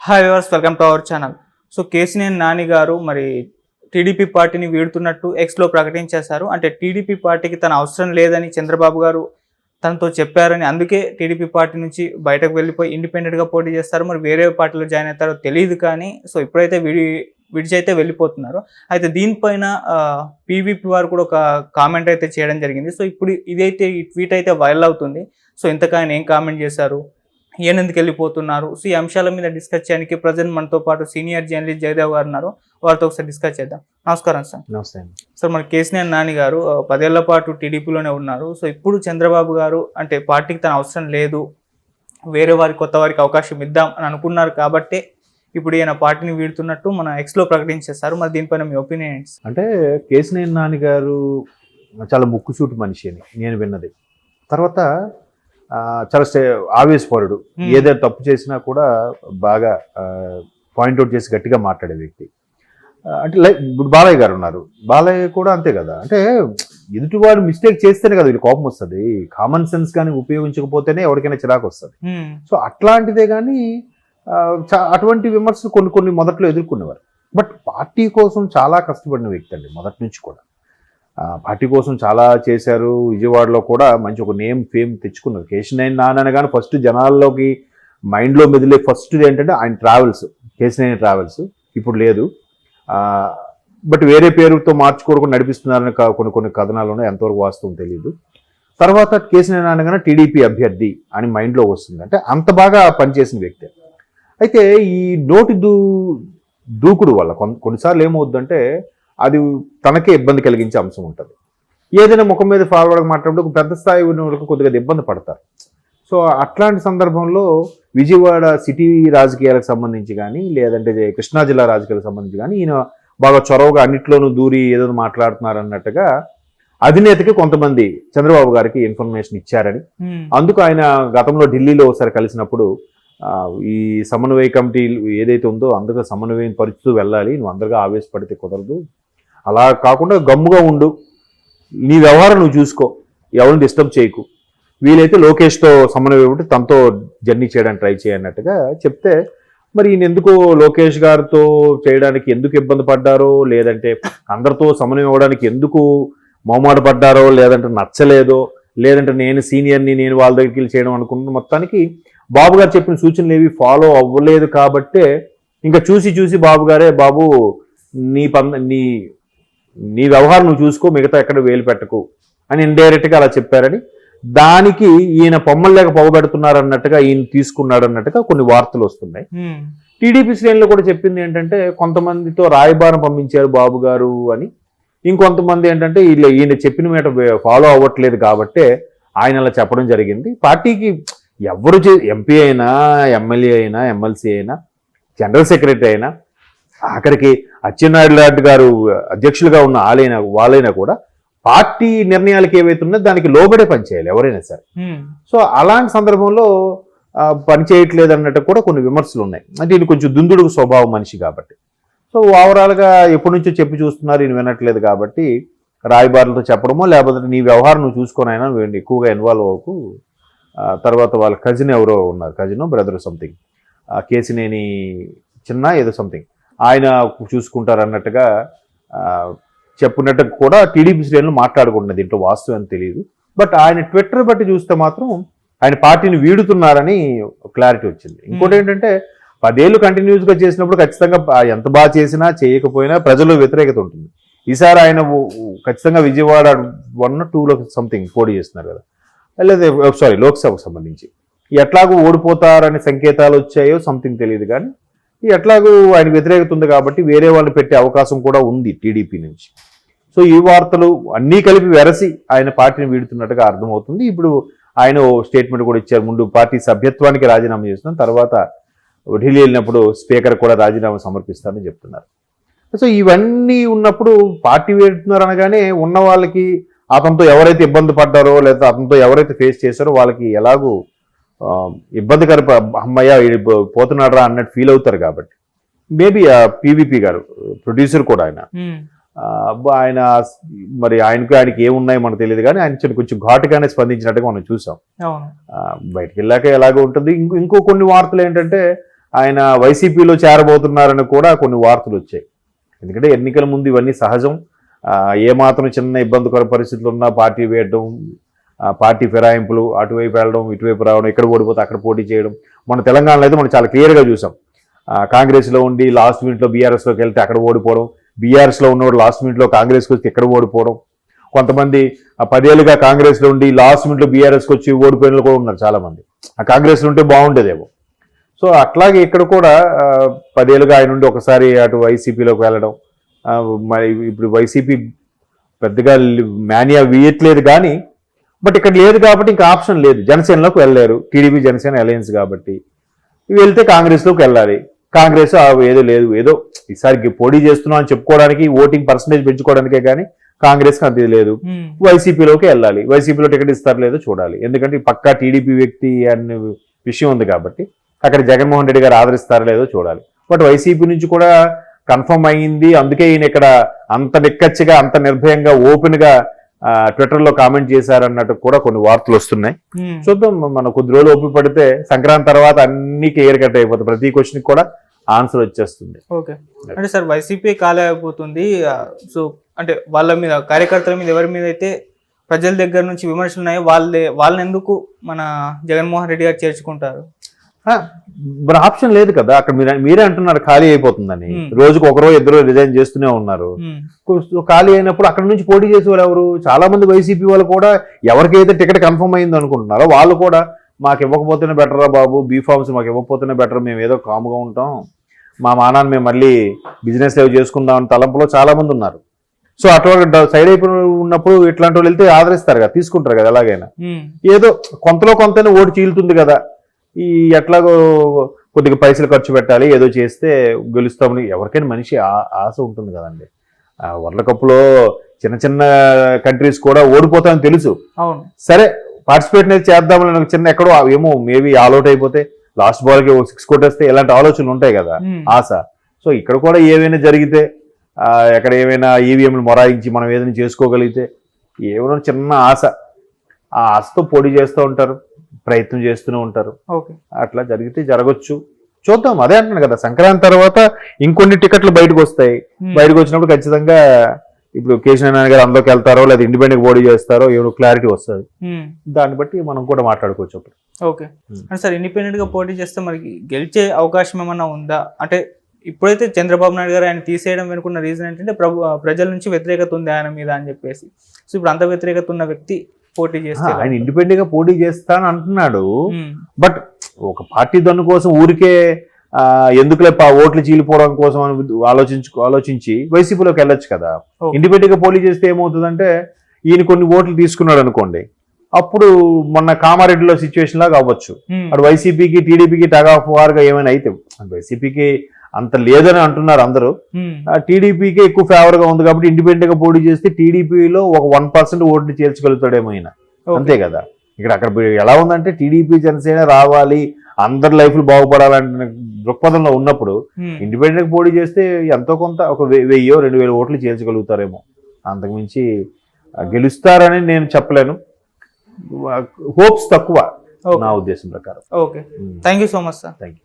Hi viewers, welcome to our channel. So Kesineni Nani గారు మరి TDP పార్టీని వీడుతున్నట్టు ఎక్స్లో ప్రకటించేశారు. అంటే టీడీపీ పార్టీకి తన అవసరం లేదని చంద్రబాబు గారు తనతో చెప్పారని, అందుకే టీడీపీ పార్టీ నుంచి బయటకు వెళ్ళిపోయి ఇండిపెండెంట్గా పోటీ చేస్తారు. మరి వేరే పార్టీలో జాయిన్ అవుతారో తెలియదు, కానీ సో ఇప్పుడైతే విడిచైతే వెళ్ళిపోతున్నారు. అయితే దీనిపైన పీవీపీ వారు కూడా ఒక కామెంట్ అయితే చేయడం జరిగింది. సో ఇప్పుడు ఇదైతే ఈ ట్వీట్ అయితే వైరల్ అవుతుంది. సో ఇంతకు ఆయన ఏం కామెంట్ చేశారు, ఎందుకు వెళ్ళిపోతున్నారు, సో ఈ అంశాల మీద డిస్కస్ చేయడానికి ప్రజెంట్ మనతో పాటు సీనియర్ జర్నలిస్ట్ జయదేవ్ గారు ఉన్నారు. వారితో ఒకసారి డిస్కస్ చేద్దాం. నమస్కారం సార్. నమస్తే సార్, మన కేసినేని నాని గారు 10 ఏళ్ల పాటు టీడీపీలోనే ఉన్నారు. సో ఇప్పుడు చంద్రబాబు గారు అంటే పార్టీకి తన అవసరం లేదు, వేరే వారికి కొత్త వారికి అవకాశం ఇద్దాం అని అనుకున్నారు కాబట్టి ఇప్పుడు ఈయన పార్టీని వీడుతున్నట్టు మన ఎక్స్లో ప్రకటించేస్తారు. మరి దీనిపైన మీ ఒపీనియన్ ఏంటి? అంటే కేసినేని నాని గారు చాలా ముక్కుసూటి మనిషి అని నేను విన్నది. తర్వాత చాలా ఆవేశపరుడు, ఏదైనా తప్పు చేసినా కూడా బాగా పాయింట్అవుట్ చేసి గట్టిగా మాట్లాడే వ్యక్తి. అంటే లైక్ ఇప్పుడు బాలయ్య గారు ఉన్నారు, బాలయ్య కూడా అంతే కదా. అంటే ఎదుటివాడు మిస్టేక్ చేస్తేనే కదా వీళ్ళు కోపం వస్తుంది. కామన్ సెన్స్ కానీ ఉపయోగించకపోతేనే ఎవరికైనా చిరాకు వస్తుంది. సో అట్లాంటిదే కానీ అటువంటి విమర్శలు కొన్ని మొదట్లో ఎదుర్కొనేవారు. బట్ పార్టీ కోసం చాలా కష్టపడిన వ్యక్తి అండి మొదటి నుంచి కూడా. పార్టీ కోసం చాలా చేశారు. విజయవాడలో కూడా మంచి ఒక నేమ్ ఫేమ్ తెచ్చుకున్నారు. కేసినేని నాని అనగానే ఫస్ట్ జనాల్లోకి మైండ్లో మెదిలే ఫస్ట్ ఏంటంటే ఆయన ట్రావెల్స్, కేసినేని ట్రావెల్స్. ఇప్పుడు లేదు, బట్ వేరే పేరుతో మార్చుకోవడం నడిపిస్తున్నారని కొన్ని కథనాలు ఉన్నాయి. ఎంతవరకు వాస్తవం తెలియదు. తర్వాత కేసినేని నాని అనగానే టీడీపీ అభ్యర్థి అని మైండ్లో వస్తుంది. అంటే అంత బాగా పనిచేసిన వ్యక్తి. అయితే ఈ నోటి దూకుడు వల్ల కొన్నిసార్లు ఏమవుద్దంటే అది తనకే ఇబ్బంది కలిగించే అంశం ఉంటుంది. ఏదైనా ముఖం మీద ఫార్వర్డ్గా మాట్లాడితే ఒక పెద్ద స్థాయి ఉన్న వాళ్ళకి కొద్దిగా ఇబ్బంది పడతారు. సో అట్లాంటి సందర్భంలో విజయవాడ సిటీ రాజకీయాలకు సంబంధించి కానీ, లేదంటే కృష్ణా జిల్లా రాజకీయాలకు సంబంధించి కానీ ఈయన బాగా చొరవగా అన్నిట్లోనూ దూరి ఏదో మాట్లాడుతున్నారు అన్నట్టుగా అధినేతకి కొంతమంది చంద్రబాబు గారికి ఇన్ఫర్మేషన్ ఇచ్చారని, అందుకు ఆయన గతంలో ఢిల్లీలో ఒకసారి కలిసినప్పుడు ఈ సమన్వయ కమిటీ ఏదైతే ఉందో అందుకు సమన్వయం పరుస్తూ వెళ్ళాలి, నువ్వు అందరిగా ఆవేశపడితే కుదరదు, అలా కాకుండా గమ్ముగా ఉండు, నీ వ్యవహారం నువ్వు చూసుకో, ఎవరిని డిస్టర్బ్ చేయకు, వీలైతే లోకేష్తో సమన్వయం ఉంటే తనతో జర్నీ చేయడానికి ట్రై చేయన్నట్టుగా చెప్తే, మరి ఈయన ఎందుకు లోకేష్ గారితో చేయడానికి ఎందుకు ఇబ్బంది పడ్డారో, లేదంటే అందరితో సమన్వయం అవ్వడానికి ఎందుకు మొహమాట పడ్డారో, లేదంటే నచ్చలేదో, లేదంటే నేను సీనియర్ని నేను వాళ్ళ దగ్గరికి వెళ్ళి చేయడం అనుకుంటున్న, మొత్తానికి బాబు గారు చెప్పిన సూచనలు ఏవి ఫాలో అవ్వలేదు కాబట్టే ఇంకా చూసి బాబు గారే బాబు నీ వ్యవహారం నువ్వు చూసుకో, మిగతా ఎక్కడ వేలు పెట్టకు అని ఇండైరెక్ట్గా అలా చెప్పారని, దానికి ఈయన పొమ్మలేక పొగబెడుతున్నారు అన్నట్టుగా ఈయన తీసుకున్నాడు అన్నట్టుగా కొన్ని వార్తలు వస్తున్నాయి. టీడీపీ శ్రేణులు కూడా చెప్పింది ఏంటంటే కొంతమందితో రాయబారం పంపించారు బాబు గారు అని, ఇంకొంతమంది ఏంటంటే ఈయన చెప్పిన మాట ఫాలో అవ్వట్లేదు కాబట్టే ఆయన అలా చెప్పడం జరిగింది. పార్టీకి ఎవరు ఎంపీ అయినా, ఎమ్మెల్యే అయినా, ఎమ్మెల్సీ అయినా, జనరల్ సెక్రటరీ అయినా, ఆఖరికి అచ్చెన్నాయుడు లాంటి గారు అధ్యక్షులుగా ఉన్న వాళ్ళైనా కూడా పార్టీ నిర్ణయాలకు ఏవైతే ఉన్నాయో దానికి లోబడే పనిచేయాలి ఎవరైనా సరే. సో అలాంటి సందర్భంలో పని చేయట్లేదు అన్నట్టు కూడా కొన్ని విమర్శలు ఉన్నాయి. అంటే ఈయన కొంచెం దుందుడుకు స్వభావం మనిషి కాబట్టి, సో ఓవరాల్గా ఎప్పటి నుంచో చెప్పి చూస్తున్నారు, ఈయన వినట్లేదు కాబట్టి రాయబారులతో చెప్పడమో, లేకపోతే నీ వ్యవహారం నువ్వు చూసుకొనైనా నువ్వు ఎక్కువగా ఇన్వాల్వ్ అవ్వకు. తర్వాత వాళ్ళ కజిన్ ఎవరో ఉన్నారు, కజిన్ బ్రదర్ సంథింగ్, కేసినేని చిన్న ఏదో సంథింగ్, ఆయన చూసుకుంటారు అన్నట్టుగా చెప్పినట్టు కూడా టీడీపీ శ్రేణులు మాట్లాడుకుంటున్నది. దీంట్లో వాస్తవం అని తెలియదు. బట్ ఆయన ట్విట్టర్ బట్టి చూస్తే మాత్రం ఆయన పార్టీని వీడుతున్నారని క్లారిటీ వచ్చింది. ఇంకోటి ఏంటంటే 10 ఏళ్ళు కంటిన్యూస్గా చేసినప్పుడు ఖచ్చితంగా ఎంత బాగా చేసినా చేయకపోయినా ప్రజల్లో వ్యతిరేకత ఉంటుంది. ఈసారి ఆయన ఖచ్చితంగా విజయవాడ 1-2లో సంథింగ్ పోటీ చేస్తున్నారు కదా, లేదా లోక్సభకు సంబంధించి ఎట్లాగూ ఓడిపోతారనే సంకేతాలు వచ్చాయో సంథింగ్ తెలియదు, కానీ ఎట్లాగూ ఆయన వ్యతిరేకత ఉంది కాబట్టి వేరే వాళ్ళని పెట్టే అవకాశం కూడా ఉంది టీడీపీ నుంచి. సో ఈ వార్తలు అన్నీ కలిపి వెరసి ఆయన పార్టీని వీడుతున్నట్టుగా అర్థమవుతుంది. ఇప్పుడు ఆయన స్టేట్మెంట్ కూడా ఇచ్చారు, ముందు పార్టీ సభ్యత్వానికి రాజీనామా చేస్తున్నాం, తర్వాత ఢిల్లీ వెళ్ళినప్పుడు స్పీకర్ కూడా రాజీనామా సమర్పిస్తారని చెప్తున్నారు. సో ఇవన్నీ ఉన్నప్పుడు పార్టీ వీడుతున్నారు అనగానే ఉన్న వాళ్ళకి అతనితో ఎవరైతే ఇబ్బంది పడ్డారో, లేదా అతనితో ఎవరైతే ఫేస్ చేశారో వాళ్ళకి ఎలాగూ ఇబ్బందికర, అమ్మయ్య పోతున్నాడరా అన్నట్టు ఫీల్ అవుతారు కాబట్టి మేబీ పీవీపీ గారు ప్రొడ్యూసర్ కూడా ఆయన మరి ఆయనకి ఏమున్నాయో మనకు తెలియదు, కానీ ఆయన కొంచెం ఘాటుగానే స్పందించినట్టుగా మనం చూసాం. బయటకు వెళ్ళాక ఎలాగో ఉంటుంది. ఇంకో కొన్ని వార్తలు ఏంటంటే ఆయన వైసీపీలో చేరబోతున్నారని కూడా కొన్ని వార్తలు వచ్చాయి. ఎందుకంటే ఎన్నికల ముందు ఇవన్నీ సహజం. ఏమాత్రం చిన్న ఇబ్బందికర పరిస్థితులు ఉన్నా పార్టీ వేయడం, పార్టీ ఫిరాయింపులు, అటువైపు వెళ్ళడం ఇటువైపు రావడం, ఇక్కడ ఓడిపోతే అక్కడ పోటీ చేయడం. మన తెలంగాణలో అయితే మనం చాలా క్లియర్గా చూసాం. కాంగ్రెస్లో ఉండి లాస్ట్ మినిట్లో బీఆర్ఎస్లోకి వెళ్తే అక్కడ ఓడిపోవడం, బీఆర్ఎస్లో ఉన్నవాడు లాస్ట్ మినిట్లో కాంగ్రెస్కి వస్తే ఇక్కడ ఓడిపోవడం. కొంతమంది 10 ఏళ్ళుగా కాంగ్రెస్లో ఉండి లాస్ట్ మినిట్లో బీఆర్ఎస్కి వచ్చి ఓడిపోయిన కూడా ఉన్నారు చాలామంది. ఆ కాంగ్రెస్లో ఉంటే బాగుండేదేమో. సో అట్లాగే ఇక్కడ కూడా 10 ఏళ్ళుగా ఆయన నుండి ఒకసారి అటు వైసీపీలోకి వెళ్ళడం. మరి ఇప్పుడు వైసీపీ పెద్దగా మానియా వేయట్లేదు కానీ, బట్ ఇక్కడ లేదు కాబట్టి ఇంకా ఆప్షన్ లేదు. జనసేనలోకి వెళ్ళలేరు, టీడీపీ జనసేన అలయన్స్ కాబట్టి. వెళ్తే కాంగ్రెస్లోకి వెళ్ళాలి. కాంగ్రెస్ ఏదో లేదు, ఏదో ఈసారి పోటీ చేస్తున్నాం అని చెప్పుకోవడానికి, ఓటింగ్ పర్సంటేజ్ పెంచుకోవడానికే కానీ కాంగ్రెస్కి అంత లేదు. వైసీపీలోకి వెళ్ళాలి. వైసీపీలో టికెట్ ఇస్తారు లేదో చూడాలి. ఎందుకంటే పక్కా టీడీపీ వ్యక్తి అనే విషయం ఉంది కాబట్టి అక్కడ జగన్మోహన్ రెడ్డి గారు ఆదరిస్తారో లేదో చూడాలి. బట్ వైసీపీ నుంచి కూడా కన్ఫర్మ్ అయ్యింది. అందుకే ఈయన ఇక్కడ అంత నిక్కచ్చిగా, అంత నిర్భయంగా, ఓపెన్ గా ట్విట్టర్లో కామెంట్ చేశారన్నట్టు కూడా కొన్ని వార్తలు వస్తున్నాయి. చూద్దాం, మనం కొద్ది రోజులు ఓపిక పడితే సంక్రాంతి తర్వాత అన్ని క్లియర్ కట్ అయిపోతుంది. ప్రతి క్వశ్చన్ కూడా ఆన్సర్ వచ్చేస్తుంది. ఓకే, అంటే సార్ వైసీపీ ఖాళీ అయిపోతుంది. సో అంటే వాళ్ళ మీద, కార్యకర్తల మీద, ఎవరి మీద అయితే ప్రజల దగ్గర నుంచి విమర్శలు ఉన్నాయో వాళ్ళని ఎందుకు మన జగన్మోహన్ రెడ్డి గారు చేర్చుకుంటారు? మరి ఆప్షన్ లేదు కదా. అక్కడ మీరే అంటున్నారు ఖాళీ అయిపోతుందని. రోజుకు ఒకరో ఇద్దరు రిజైన్ చేస్తూనే ఉన్నారు. ఖాళీ అయినప్పుడు అక్కడ నుంచి పోటీ చేసే వాళ్ళు ఎవరు? చాలా మంది వైసీపీ వాళ్ళు కూడా ఎవరికైతే టికెట్ కన్ఫర్మ్ అయింది అనుకుంటున్నారో వాళ్ళు కూడా మాకు ఇవ్వకపోతేనే బెటరా బాబు, బీఫార్మ్స్ మాకు ఇవ్వకపోతేనే బెటర్, మేము ఏదో కాముగా ఉంటాం, మా మానాన్ని మేము మళ్ళీ బిజినెస్ ఏవో చేసుకుందాం అని తలంపులో చాలా మంది ఉన్నారు. సో అట్లా సైడ్ అయిపోయి ఉన్నప్పుడు ఇట్లాంటి వాళ్ళు వెళ్తే ఆదరిస్తారు కదా, తీసుకుంటారు కదా. ఎలాగైనా ఏదో కొంతలో కొంతైనా ఓటు చీలుతుంది కదా. ఈ ఎట్లాగో కొద్దిగా పైసలు ఖర్చు పెట్టాలి, ఏదో చేస్తే గెలుస్తామని ఎవరికైనా మనిషి ఆశ ఉంటుంది కదండి. వరల్డ్ కప్లో చిన్న చిన్న కంట్రీస్ కూడా ఓడిపోతామని తెలుసు. సరే పార్టిసిపేట్ అనేది చేద్దామని నాకు చిన్న ఎక్కడో ఏమో మేబీ ఆల్అౌట్ అయిపోతే లాస్ట్ బాల్కి 6 కొట్టేస్తే ఇలాంటి ఆలోచనలు ఉంటాయి కదా, ఆశ. సో ఇక్కడ కూడా ఏమైనా జరిగితే, ఎక్కడ ఏమైనా ఈవీఎంలు మొరాయించి మనం ఏదైనా చేసుకోగలిగితే, ఏమైనా చిన్న ఆశ, ఆ ఆశతో పోటీ చేస్తూ ఉంటారు, ప్రయత్నం చేస్తూనే ఉంటారు. అట్లా జరిగితే జరగచ్చు, చూద్దాం. అదే అంటున్నాను కదా, సంక్రాంతి తర్వాత ఇంకొన్ని టికెట్లు బయటకు వస్తాయి. బయటకు వచ్చినప్పుడు ఖచ్చితంగా ఇప్పుడు కేసీఆర్ గారు అందులోకి వెళ్తారో లేదా ఇండిపెండెంట్ పోటీ చేస్తారో ఏమైనా క్లారిటీ వస్తుంది. దాన్ని బట్టి మనం కూడా మాట్లాడుకోవచ్చు అప్పుడు. ఓకే, అంటే సార్ ఇండిపెండెంట్ గా పోటీ చేస్తే మనకి గెలిచే అవకాశం ఏమన్నా ఉందా? అంటే ఇప్పుడైతే చంద్రబాబు నాయుడు గారు ఆయన తీసేయడం వెనుకున్న రీజన్ ఏంటంటే ప్రజల నుంచి వ్యతిరేకత ఉంది ఆయన మీద అని చెప్పేసి. సో ఇప్పుడు అంత వ్యతిరేకత ఉన్న వ్యక్తి పోటీ చేస్తే, ఆయన ఇండిపెండెంట్ గా పోటీ చేస్తాను అంటున్నాడు. బట్ ఒక పార్టీ దన్ను కోసం ఊరికే ఎందుకులే ఓట్లు చీలిపోవడం కోసం ఆలోచించి వైసీపీలోకి వెళ్ళొచ్చు కదా. ఇండిపెండెంట్ గా పోటీ చేస్తే ఏమవుతుందంటే, ఈయన కొన్ని ఓట్లు తీసుకున్నాడు అనుకోండి, అప్పుడు మొన్న కామారెడ్డిలో సిచ్యువేషన్ లాగా అవ్వచ్చు. అటు వైసీపీకి టీడీపీకి టగ్ ఆఫ్ వార్ గా ఏమైనా అయితే, వైసీపీకి అంత లేదని అంటున్నారు అందరూ, టీడీపీకి ఎక్కువ ఫేవర్ గా ఉంది కాబట్టి ఇండిపెండెంట్ గా పోటీ చేస్తే టీడీపీలో ఒక 1% ఓట్లు చేర్చగలుగుతాడేమో ఆయన. అంతే కదా. ఇక్కడ అక్కడ ఎలా ఉందంటే, టీడీపీ జనసేన రావాలి, అందరి లైఫ్లు బాగుపడాలంటే దృక్పథంలో ఉన్నప్పుడు ఇండిపెండెంట్ పోటీ చేస్తే ఎంతో కొంత ఒక 1000-2000 ఓట్లు చేర్చగలుగుతారేమో. అంతకుమించి గెలుస్తారని నేను చెప్పలేను. హోప్స్ తక్కువ నా ఉద్దేశం ప్రకారం. Okay, thank you so much sir. Thank you.